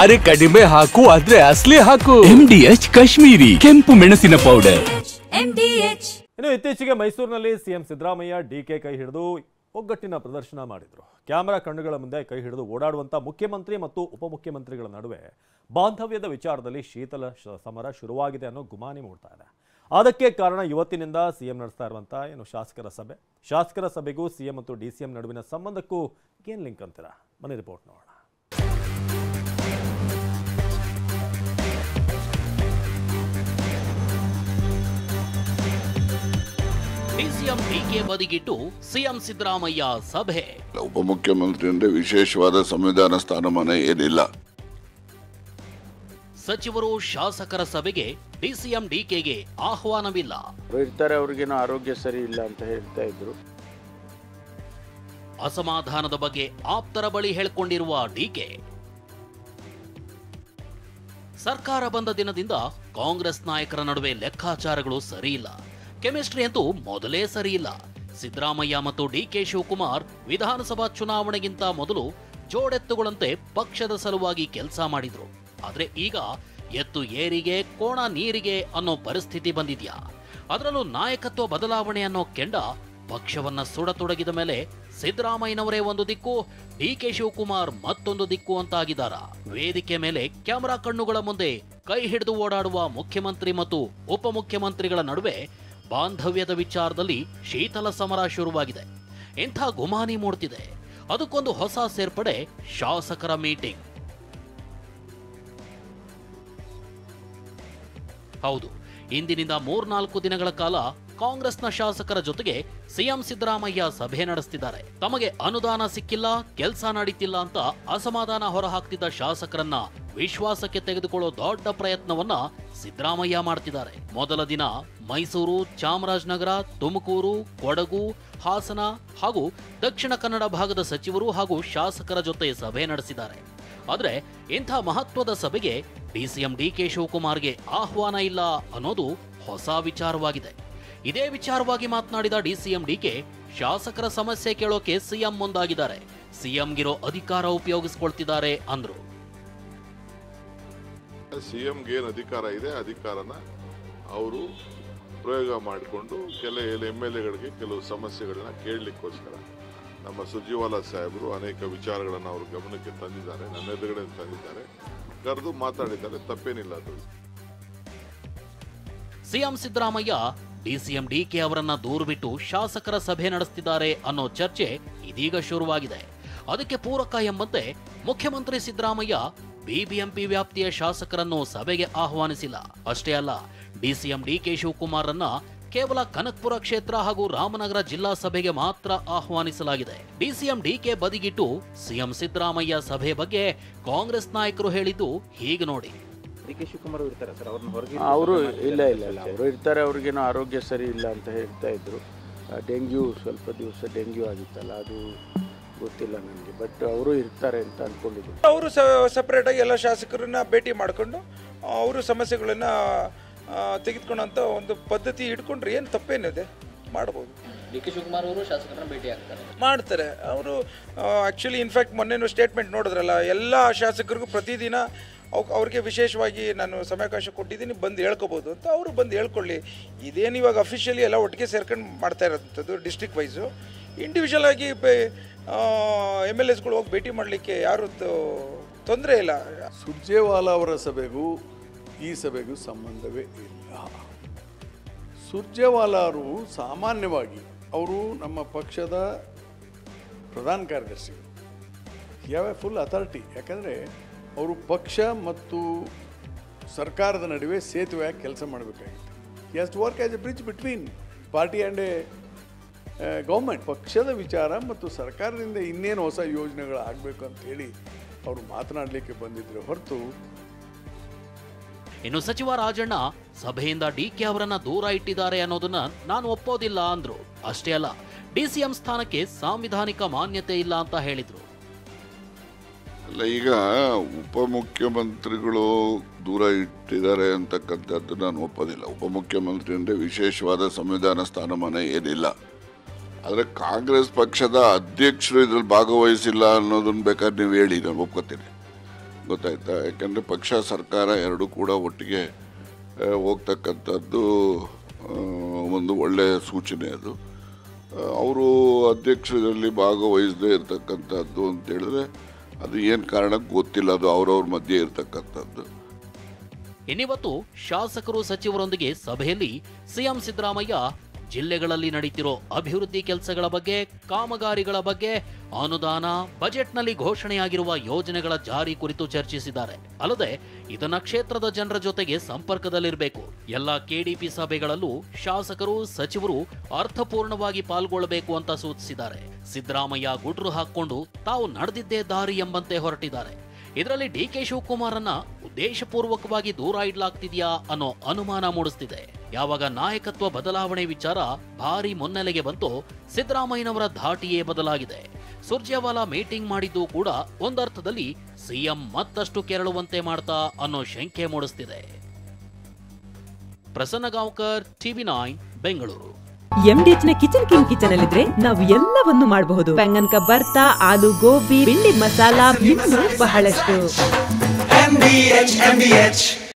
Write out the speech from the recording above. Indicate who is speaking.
Speaker 1: ಅರೆ ಕಡಿಮೆ ಹಾಕು ಆದ್ರೆ ಅಸಲಿ ಹಾಕು. MDH ಕಾಶ್ಮೀರಿ ಕೆಂಪು ಮೆಣಸಿನ ಪೌಡರ್.
Speaker 2: ಇನ್ನು ಇತ್ತೀಚೆಗೆ ಮೈಸೂರಿನಲ್ಲಿ ಸಿಎಂ ಸಿದ್ದರಾಮಯ್ಯ ಡಿಕೆ ಕೈ ಹಿಡಿದು ಒಗ್ಗಟ್ಟಿನ ಪ್ರದರ್ಶನ ಮಾಡಿದ್ರು. ಕ್ಯಾಮೆರಾ ಕಣ್ಣುಗಳ ಮುಂದೆ ಕೈ ಹಿಡಿದು ಓಡಾಡುವಂತ ಮುಖ್ಯಮಂತ್ರಿ ಮತ್ತು ಉಪಮುಖ್ಯಮಂತ್ರಿಗಳ ನಡುವೆ ಬಾಂಧವ್ಯದ ವಿಚಾರದಲ್ಲಿ ಶೀತಲ ಸಮರ ಶುರುವಾಗಿದೆ ಅನ್ನೋ ಗುಮಾನಿ ಮೂಡ್ತಾ ಇದೆ. ಅದಕ್ಕೆ ಕಾರಣ ಇವತ್ತಿನಿಂದ ಸಿಎಂ ನಡೆಸ್ತಾ ಇರುವಂತ ಶಾಸಕರ ಸಭೆಗೂ ಸಿಎಂ ಮತ್ತು ಡಿಸಿಎಂ ನಡುವಿನ ಸಂಬಂಧಕ್ಕೂ ಏನ್ ಲಿಂಕ್ ಅಂತೀರಾ? ಬನ್ನಿ ರಿಪೋರ್ಟ್ ನೋಡೋಣ.
Speaker 3: ಡಿಸಿಎಂ ಡಿಕೆ ಬದಿಗಿಟ್ಟು ಸಿಎಂ ಸಿದ್ದರಾಮಯ್ಯ ಸಭೆ.
Speaker 4: ಉಪಮುಖ್ಯಮಂತ್ರಿ ಅಂದ್ರೆ ವಿಶೇಷವಾದ ಸಂವಿಧಾನ ಸ್ಥಾನಮಾನ ಏನಿಲ್ಲ.
Speaker 3: ಸಚಿವರು ಶಾಸಕರ ಸಭೆಗೆ ಡಿಸಿಎಂ ಡಿಕೆಗೆ ಆಹ್ವಾನವಿಲ್ಲ.
Speaker 5: ಇರ್ತಾರೆ, ಅವ್ರಿಗೇನೋ ಆರೋಗ್ಯ ಸರಿ ಇಲ್ಲ ಅಂತ ಹೇಳ್ತಾ ಇದ್ರು.
Speaker 3: ಅಸಮಾಧಾನದ ಬಗ್ಗೆ ಆಪ್ತರ ಬಳಿ ಹೇಳಿಕೊಂಡಿರುವ ಡಿಕೆ. ಸರ್ಕಾರ ಬಂದ ದಿನದಿಂದ ಕಾಂಗ್ರೆಸ್ ನಾಯಕರ ನಡುವೆ ಲೆಕ್ಕಾಚಾರಗಳು ಸರಿಯಿಲ್ಲ. ಕೆಮಿಸ್ಟ್ರಿ ಅಂತೂ ಮೊದಲೇ ಸರಿಯಿಲ್ಲ. ಸಿದ್ದರಾಮಯ್ಯ ಮತ್ತು ಡಿಕೆ ಶಿವಕುಮಾರ್ ವಿಧಾನಸಭಾ ಚುನಾವಣೆಗಿಂತ ಮೊದಲು ಜೋಡೆತ್ತುಗಳಂತೆ ಪಕ್ಷದ ಸಲುವಾಗಿ ಕೆಲಸ ಮಾಡಿದ್ರು. ಆದ್ರೆ ಈಗ ಎತ್ತು ಏರಿಗೆ ಕೋಣ ನೀರಿಗೆ ಅನ್ನೋ ಪರಿಸ್ಥಿತಿ ಬಂದಿದ್ಯಾ? ಅದರಲ್ಲೂ ನಾಯಕತ್ವ ಬದಲಾವಣೆ ಅನ್ನೋ ಕೆಂಡ ಪಕ್ಷವನ್ನ ಸುಡತೊಡಗಿದ ಮೇಲೆ ಸಿದ್ದರಾಮಯ್ಯನವರೇ ಒಂದು ದಿಕ್ಕು, ಡಿಕೆ ಶಿವಕುಮಾರ್ ಮತ್ತೊಂದು ದಿಕ್ಕು ಅಂತಾಗಿದ್ದಾರ. ವೇದಿಕೆ ಮೇಲೆ ಕ್ಯಾಮೆರಾ ಕಣ್ಣುಗಳ ಮುಂದೆ ಕೈ ಹಿಡಿದು ಓಡಾಡುವ ಮುಖ್ಯಮಂತ್ರಿ ಮತ್ತು ಉಪಮುಖ್ಯಮಂತ್ರಿಗಳ ನಡುವೆ ಬಾಂಧವ್ಯದ ವಿಚಾರದಲ್ಲಿ ಶೀತಲ ಸಮರ ಶುರುವಾಗಿದೆ. ಇಂಥ ಗುಮಾನಿ ಮೂಡ್ತಿದೆ. ಅದಕ್ಕೊಂದು ಹೊಸ ಸೇರ್ಪಡೆ ಶಾಸಕರ ಮೀಟಿಂಗ್. ಹೌದು, ಇಂದಿನಿಂದ 3-4 ದಿನಗಳ ಕಾಲ ಕಾಂಗ್ರೆಸ್ನ ಶಾಸಕರ ಜೊತೆಗೆ ಸಿಎಂ ಸಿದ್ದರಾಮಯ್ಯ ಸಭೆ ನಡೆಸ್ತಿದ್ದಾರೆ. ತಮಗೆ ಅನುದಾನ ಸಿಕ್ಕಿಲ್ಲ, ಕೆಲಸ ನಡೀತಿಲ್ಲ ಅಂತ ಅಸಮಾಧಾನ ಹೊರಹಾಕ್ತಿದ್ದ ಶಾಸಕರನ್ನ ವಿಶ್ವಾಸಕ್ಕೆ ತೆಗೆದುಕೊಳ್ಳೋ ದೊಡ್ಡ ಪ್ರಯತ್ನವನ್ನ ಸಿದ್ದರಾಮಯ್ಯ ಮಾಡ್ತಿದ್ದಾರೆ. ಮೊದಲ ದಿನ ಮೈಸೂರು, ಚಾಮರಾಜನಗರ, ತುಮಕೂರು, ಕೊಡಗು, ಹಾಸನ ಹಾಗೂ ದಕ್ಷಿಣ ಕನ್ನಡ ಭಾಗದ ಸಚಿವರು ಹಾಗೂ ಶಾಸಕರ ಜೊತೆ ಸಭೆ ನಡೆಸಿದ್ದಾರೆ. ಆದ್ರೆ ಇಂಥ ಮಹತ್ವದ ಸಭೆಗೆ ಡಿಸಿಎಂ ಡಿಕೆ ಶಿವಕುಮಾರ್ಗೆ ಆಹ್ವಾನ ಇಲ್ಲ ಅನ್ನೋದು ಹೊಸ ವಿಚಾರವಾಗಿದೆ. ಇದೇ ವಿಚಾರವಾಗಿ ಮಾತನಾಡಿದ ಡಿಸಿಎಂ ಡಿಕೆ, ಶಾಸಕರ ಸಮಸ್ಯೆ ಕೇಳೋಕೆ ಸಿಎಂ ಮುಂದಾಗಿದ್ದಾರೆ, ಸಿಎಂಗಿರೋ ಅಧಿಕಾರ ಉಪಯೋಗಿಸಿಕೊಳ್ತಿದ್ದಾರೆ ಅಂದ್ರು.
Speaker 6: ಸಿಎಂಗೆ ಏನು ಅಧಿಕಾರ ಇದೆ, ಅಧಿಕಾರನ ಅವರು ಪ್ರಯೋಗ ಮಾಡಿಕೊಂಡು ಕೆಲ MLAಗಳಿಗೆ ಕೆಲವು ಸಮಸ್ಯೆಗಳನ್ನ ಕೇಳಲಿಕ್ಕೋಸ್ಕರ ನಮ್ಮ ಸುರ್ಜೇವಾಲಾ ಸಾಹೇಬರು ಅನೇಕ ವಿಚಾರಗಳನ್ನು ಅವರು ಗಮನಕ್ಕೆ ತಂದಿದ್ದಾರೆ, ನನ್ನ ಎದುರುಗಡೆ ತಂದಿದ್ದಾರೆ, ಕರೆದು ಮಾತಾಡಿದ್ದಾರೆ, ತಪ್ಪೇನಿಲ್ಲ ಅದು.
Speaker 3: ಸಿಎಂ ಸಿದ್ದರಾಮಯ್ಯ ಡಿಸಿಎಂ ಡಿಕೆ ಅವರನ್ನ ದೂರು ಬಿಟ್ಟು ಶಾಸಕರ ಸಭೆ ನಡೆಸುತ್ತಿದ್ದಾರೆ ಅನ್ನೋ ಚರ್ಚೆ ಇದೀಗ ಶುರುವಾಗಿದೆ. ಅದಕ್ಕೆ ಪೂರಕ ಎಂಬಂತೆ ಮುಖ್ಯಮಂತ್ರಿ ಸಿದ್ದರಾಮಯ್ಯ ಬಿಬಿಎಂಪಿ ವ್ಯಾಪ್ತಿಯ ಶಾಸಕರನ್ನು ಸಭೆಗೆ ಆಹ್ವಾನಿಸಿಲ್ಲ. ಅಷ್ಟೇ ಅಲ್ಲ, ಡಿಸಿಎಂ ಡಿಕೆ ಶಿವಕುಮಾರ್ರನ್ನ ಕೇವಲ ಕನಕಪುರ ಕ್ಷೇತ್ರ ಹಾಗೂ ರಾಮನಗರ ಜಿಲ್ಲಾ ಸಭೆಗೆ ಮಾತ್ರ ಆಹ್ವಾನಿಸಲಾಗಿದೆ. ಡಿಸಿಎಂ ಡಿಕೆ ಬದಿಗಿಟ್ಟು ಸಿಎಂ ಸಿದ್ದರಾಮಯ್ಯ ಸಭೆ ಬಗ್ಗೆ ಕಾಂಗ್ರೆಸ್ ನಾಯಕರು ಹೇಳಿದ್ದು ಹೀಗೆ ನೋಡಿ.
Speaker 5: ಡಿಕೆ ಶಿವಕುಮಾರ್ ಇರ್ತಾರೆ ಸರ್, ಅವರು ಇಲ್ಲ ಅವರು ಇರ್ತಾರೆ, ಅವ್ರಿಗೇನೋ ಆರೋಗ್ಯ ಸರಿ ಇಲ್ಲ ಅಂತ ಹೇಳ್ತಾ ಇದ್ರು. ಡೆಂಗ್ಯೂ ಸ್ವಲ್ಪ ದಿವಸ ಡೆಂಗ್ಯೂ ಆಗಿತ್ತಲ್ಲ, ಅದು ಗೊತ್ತಿಲ್ಲ ನನಗೆ, ಬಟ್ ಅವರು ಇರ್ತಾರೆ ಅಂತ ಅನ್ಕೊಂಡಿದ್ರು.
Speaker 7: ಅವರು ಸಪ್ರೇಟಾಗಿ ಎಲ್ಲ ಶಾಸಕರನ್ನ ಭೇಟಿ ಮಾಡಿಕೊಂಡು ಅವರು ಸಮಸ್ಯೆಗಳನ್ನ ತೆಗೆದುಕೊಳ್ಳೋಂಥ ಒಂದು ಪದ್ಧತಿ ಇಟ್ಕೊಂಡ್ರೆ ಏನು ತಪ್ಪೇನಿದೆ, ಮಾಡ್ಬೋದು.
Speaker 8: ಡಿಕೆ ಶಿವಕುಮಾರ್ ಅವರು ಶಾಸಕರನ್ನ ಭೇಟಿ
Speaker 7: ಮಾಡ್ತಾರೆ ಅವರು. ಆ್ಯಕ್ಚುಲಿ ಇನ್ಫ್ಯಾಕ್ಟ್ ಮೊನ್ನೆ ಸ್ಟೇಟ್ಮೆಂಟ್ ನೋಡಿದ್ರಲ್ಲ, ಎಲ್ಲ ಶಾಸಕರಿಗೂ ಪ್ರತಿದಿನ ಅವ್ರಿಗೆ ವಿಶೇಷವಾಗಿ ನಾನು ಸಮಯಾವಕಾಶ ಕೊಟ್ಟಿದ್ದೀನಿ, ಬಂದು ಹೇಳ್ಕೋಬೋದು ಅಂತ. ಅವರು ಬಂದು ಹೇಳ್ಕೊಳ್ಳಿ. ಇದೇನು ಇವಾಗ ಅಫಿಷಿಯಲಿ ಎಲ್ಲ ಒಟ್ಟಿಗೆ ಸೇರ್ಕೊಂಡು ಮಾಡ್ತಾ ಇರೋಂಥದ್ದು ಡಿಸ್ಟ್ರಿಕ್ಟ್ ವೈಸು. ಇಂಡಿವಿಜುವಲ್ ಆಗಿ MLAಸ್ಗಳು ಹೋಗಿ ಭೇಟಿ ಮಾಡಲಿಕ್ಕೆ ಯಾರು ತೊಂದರೆ ಇಲ್ಲ.
Speaker 9: ಸುರ್ಜೇವಾಲಾ ಅವರ ಸಭೆಗೂ ಈ ಸಭೆಗೂ ಸಂಬಂಧವೇ ಇಲ್ಲ. ಸುರ್ಜೇವಾಲಾ ಅವರು ಸಾಮಾನ್ಯವಾಗಿ ಅವರು ನಮ್ಮ ಪಕ್ಷದ ಪ್ರಧಾನ ಕಾರ್ಯದರ್ಶಿ, ಹ್ಯಾವ್ ಎ ಫುಲ್ ಅಥಾರಿಟಿ. ಯಾಕಂದರೆ ಅವರು ಪಕ್ಷ ಮತ್ತು ಸರ್ಕಾರದ ನಡುವೆ ಸೇತುವೆಯಾಗಿ ಕೆಲಸ ಮಾಡಬೇಕಾಗಿತ್ತು. He has to work as a bridge between party and a government. ಪಕ್ಷದ ವಿಚಾರ ಮತ್ತು ಸರ್ಕಾರದಿಂದ ಇನ್ನೇನು ಹೊಸ ಯೋಜನೆಗಳು ಆಗಬೇಕು ಅಂತ ಹೇಳಿ ಅವರು ಮಾತನಾಡಲಿಕ್ಕೆ ಬಂದಿದ್ದರು ಹೊರತು.
Speaker 3: ಇನ್ನು ಸಚಿವ ರಾಜಣ್ಣ ಸಭೆಯಿಂದ ಡಿಕೆ ಅವರನ್ನ ದೂರ ಇಟ್ಟಿದ್ದಾರೆ ಅನ್ನೋದನ್ನ ನಾನು ಒಪ್ಪೋದಿಲ್ಲ ಅಂದ್ರು. ಅಷ್ಟೇ ಅಲ್ಲ, ಡಿಸಿಎಂ ಸ್ಥಾನಕ್ಕೆ ಸಾಂವಿಧಾನಿಕ ಮಾನ್ಯತೆ ಇಲ್ಲ ಅಂತ ಹೇಳಿದ್ರು.
Speaker 4: ಅಲ್ಲ, ಈಗ ಉಪಮುಖ್ಯಮಂತ್ರಿಗಳು ದೂರ ಇಟ್ಟಿದ್ದಾರೆ ಅಂತಕ್ಕಂಥದ್ದು ನಾನು ಒಪ್ಪೋದಿಲ್ಲ. ಉಪಮುಖ್ಯಮಂತ್ರಿ ಅಂದರೆ ವಿಶೇಷವಾದ ಸಂವಿಧಾನ ಸ್ಥಾನಮಾನ ಏನಿಲ್ಲ. ಆದರೆ ಕಾಂಗ್ರೆಸ್ ಪಕ್ಷದ ಅಧ್ಯಕ್ಷರು ಇದ್ರಲ್ಲಿ ಭಾಗವಹಿಸಿಲ್ಲ ಅನ್ನೋದನ್ನ ಬೇಕಾದ್ರೆ ನೀವು ಹೇಳಿ, ನಾನು ಒಪ್ಕೋತೀನಿ. ಗೊತ್ತಾಯ್ತಾ? ಯಾಕೆಂದರೆ ಪಕ್ಷ ಸರ್ಕಾರ ಎರಡೂ ಕೂಡ ಒಟ್ಟಿಗೆ ಹೋಗ್ತಕ್ಕಂಥದ್ದು ಒಂದು ಒಳ್ಳೆಯ ಸೂಚನೆ. ಅದು ಅವರು ಅಧ್ಯಕ್ಷರಲ್ಲಿ ಭಾಗವಹಿಸದೇ ಇರತಕ್ಕಂಥದ್ದು ಅಂತ ಹೇಳಿದ್ರೆ ಅದು ಏನು ಕಾರಣಕ್ಕೆ ಗೊತ್ತಿಲ್ಲ, ಅದು ಅವರವ್ರ ಮಧ್ಯೆ ಇರತಕ್ಕಂಥದ್ದು.
Speaker 3: ಇನ್ನಿವತ್ತು ಶಾಸಕರು ಸಚಿವರೊಂದಿಗೆ ಸಭೆಯಲ್ಲಿ ಸಿಎಂ ಸಿದ್ದರಾಮಯ್ಯ ಜಿಲ್ಲೆಗಳಲ್ಲಿ ನಡೀತಿರೋ ಅಭಿವೃದ್ಧಿ ಕೆಲಸಗಳ ಬಗ್ಗೆ, ಕಾಮಗಾರಿಗಳ ಬಗ್ಗೆ, ಅನುದಾನ, ಬಜೆಟ್ನಲ್ಲಿ ಘೋಷಣೆಯಾಗಿರುವ ಯೋಜನೆಗಳ ಜಾರಿ ಕುರಿತು ಚರ್ಚಿಸಿದ್ದಾರೆ. ಅಲ್ಲದೆ ಇದನ್ನ ಕ್ಷೇತ್ರದ ಜನರ ಜೊತೆಗೆ ಸಂಪರ್ಕದಲ್ಲಿರಬೇಕು. ಎಲ್ಲ ಕೆಡಿಪಿ ಸಭೆಗಳಲ್ಲೂ ಶಾಸಕರು, ಸಚಿವರು ಅರ್ಥಪೂರ್ಣವಾಗಿ ಪಾಲ್ಗೊಳ್ಳಬೇಕು ಅಂತ ಸೂಚಿಸಿದ್ದಾರೆ. ಸಿದ್ದರಾಮಯ್ಯ ಗುಡ್ರು ಹಾಕೊಂಡು ತಾವು ನಡೆದಿದ್ದೇ ದಾರಿ ಎಂಬಂತೆ ಹೊರಟಿದ್ದಾರೆ. ಇದರಲ್ಲಿ ಡಿಕೆ ಶಿವಕುಮಾರನ್ನ ಉದ್ದೇಶಪೂರ್ವಕವಾಗಿ ದೂರ ಇಡ್ಲಾಗ್ತಿದ್ಯಾ ಅನ್ನೋ ಅನುಮಾನ ಮೂಡಿಸ್ತಿದೆ. ಯಾವಾಗ ನಾಯಕತ್ವ ಬದಲಾವಣೆ ವಿಚಾರ ಭಾರಿ ಮುನ್ನೆಲೆಗೆ ಬಂತು, ಸಿದ್ದರಾಮಯ್ಯನವರ ಧಾಟಿಯೇ ಬದಲಾಗಿದೆ. ಸುರ್ಜೇವಾಲಾ ಮೀಟಿಂಗ್ ಮಾಡಿದ್ದು ಕೂಡ ಒಂದರ್ಥದಲ್ಲಿ ಸಿಎಂ ಮತ್ತಷ್ಟು ಕೆರಳುವಂತೆ ಮಾಡ್ತಾ ಅನ್ನೋ ಶಂಕೆ ಮೂಡಿಸ್ತಿದೆ. ಪ್ರಸನ್ನ ಗಾಂವ್ಕರ್, TV9 ಬೆಂಗಳೂರು.
Speaker 10: MDH ನ ಕಿಚನ್ ಅಲ್ಲಿದ್ರೆ ನಾವು ಎಲ್ಲವನ್ನು ಮಾಡಬಹುದು. ಬೆಂಗನ್ ಕಾ ಬರ್ತಾ, ಆಲೂ ಗೋಬಿ, ಭಿಂಡಿ ಮಸಾಲಾ, ಇನ್ನೂ ಬಹಳಷ್ಟು. MDH